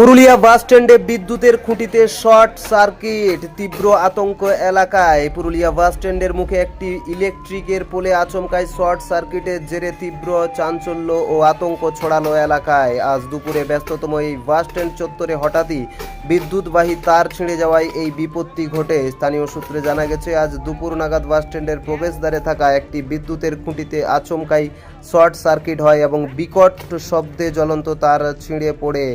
পুরুলিয়া বাস স্ট্যান্ডে বিদ্যুতের খুঁটিতে শর্ট সার্কিট, তীব্র আতঙ্ক এলাকায়। পুরুলিয়া বাস স্ট্যান্ডের মুখে একটি ইলেকট্রিকের পোলে আচমকায় শর্ট সার্কিটের জেরে তীব্র চাঞ্চল্য ও আতঙ্ক ছড়ালো এলাকায়। আজ দুপুরে ব্যস্ততম এই বাস স্ট্যান্ড চত্বরে হঠাৎই বিদ্যুৎবাহী তার ছিঁড়ে যাওয়ায় এই বিপত্তি ঘটে। স্থানীয় সূত্রে জানা গেছে, আজ দুপুর নাগাদ বাস স্ট্যান্ডের প্রবেশদ্বারে থাকা একটি বিদ্যুতের খুঁটিতে আচমকাই শর্ট সার্কিট হয় এবং বিকট শব্দে জ্বলন্ত তার ছিঁড়ে পড়ে।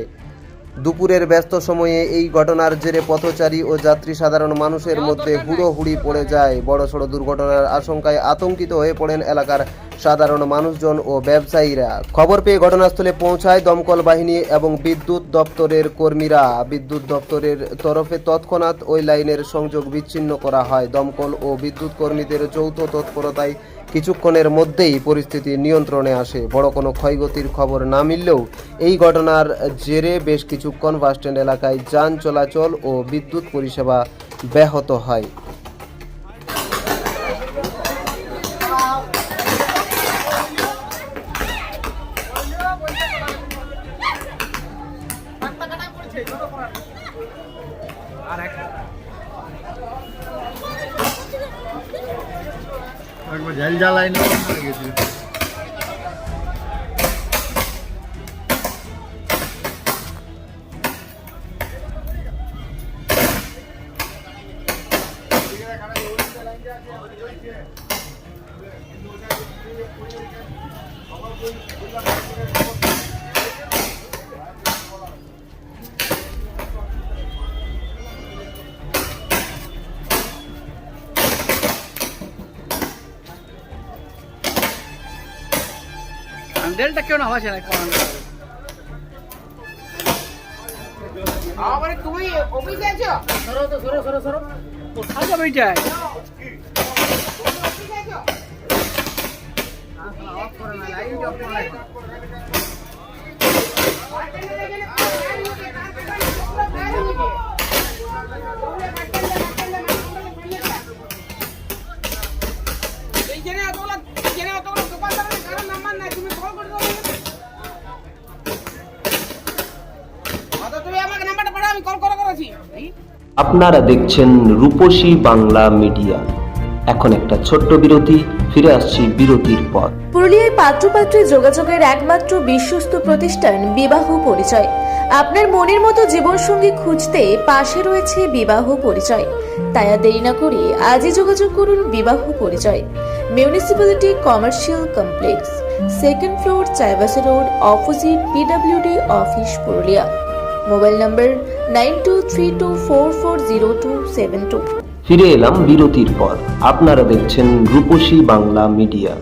দুপুরের ব্যস্ত সময়ে এই ঘটনার জেরে পথচারী ও যাত্রী সাধারণ মানুষের মধ্যে হুড়োহুড়ি পড়ে যায়। বড়সড় দুর্ঘটনার আশঙ্কায় আতঙ্কিত হয়ে পড়েন এলাকার সাধারণ মানুষজন ও ব্যবসায়ীরা। খবর পেয়ে ঘটনাস্থলে পৌঁছায় দমকল বাহিনী এবং বিদ্যুৎ দপ্তরের কর্মীরা। বিদ্যুৎ দপ্তরের তরফে তৎক্ষণাৎ ওই লাইনের সংযোগ বিচ্ছিন্ন করা হয়। দমকল ও বিদ্যুৎ কর্মীদের যৌথ তৎপরতায় কিছুক্ষণের মধ্যেই পরিস্থিতি নিয়ন্ত্রণে আসে। বড় কোনো ক্ষয়ক্ষতির খবর না মিললেও এই ঘটনার জেরে বেশ কিছুক্ষণ বাসস্ট্যান্ড এলাকায় যান চলাচল ও বিদ্যুৎ পরিষেবা ব্যাহত হয়। একবার ঝাল জ্বালাই না গেছিল। হ্যান্ডেলটা কেউ না হওয়া না কোন আরে তুমি অফিসে আছো? সরো কোথায় যাবে এটা? অফিসে আছো? অফ করো না, লাইট অফ করো না। এই জেনে অতগুলো দোকানদারের কারণ নাম্বার নাই, তুমি কল করে দাও। তুমি আমাকে নাম্বারটা পাঠাও, আমি কল করেছি। আপনারা দেখছেন রূপসী বাংলা মিডিয়া। এখন একটা ছোট্ট বিরতি, ফিরে আসছি বিরতির পর। পুরুলিয়ায় পাত্রপাত্রী যোগাযোগের একমাত্র বিশ্বস্ত প্রতিষ্ঠান বিবাহ পরিচয়। আপনার মনের মতো জীবনসঙ্গী খুঁজতে পাশে রয়েছে বিবাহ পরিচয়। তাই আর দেরি না করে আজই যোগাযোগ করুন বিবাহ পরিচয়। Municipality commercial complex, second floor, Chaibasa road, opposite PWD office, Purulia. Mobile নম্বর 9232440272। ফিরে এলাম বিরতির পর। আপনারা দেখছেন রূপসী বাংলা মিডিয়া।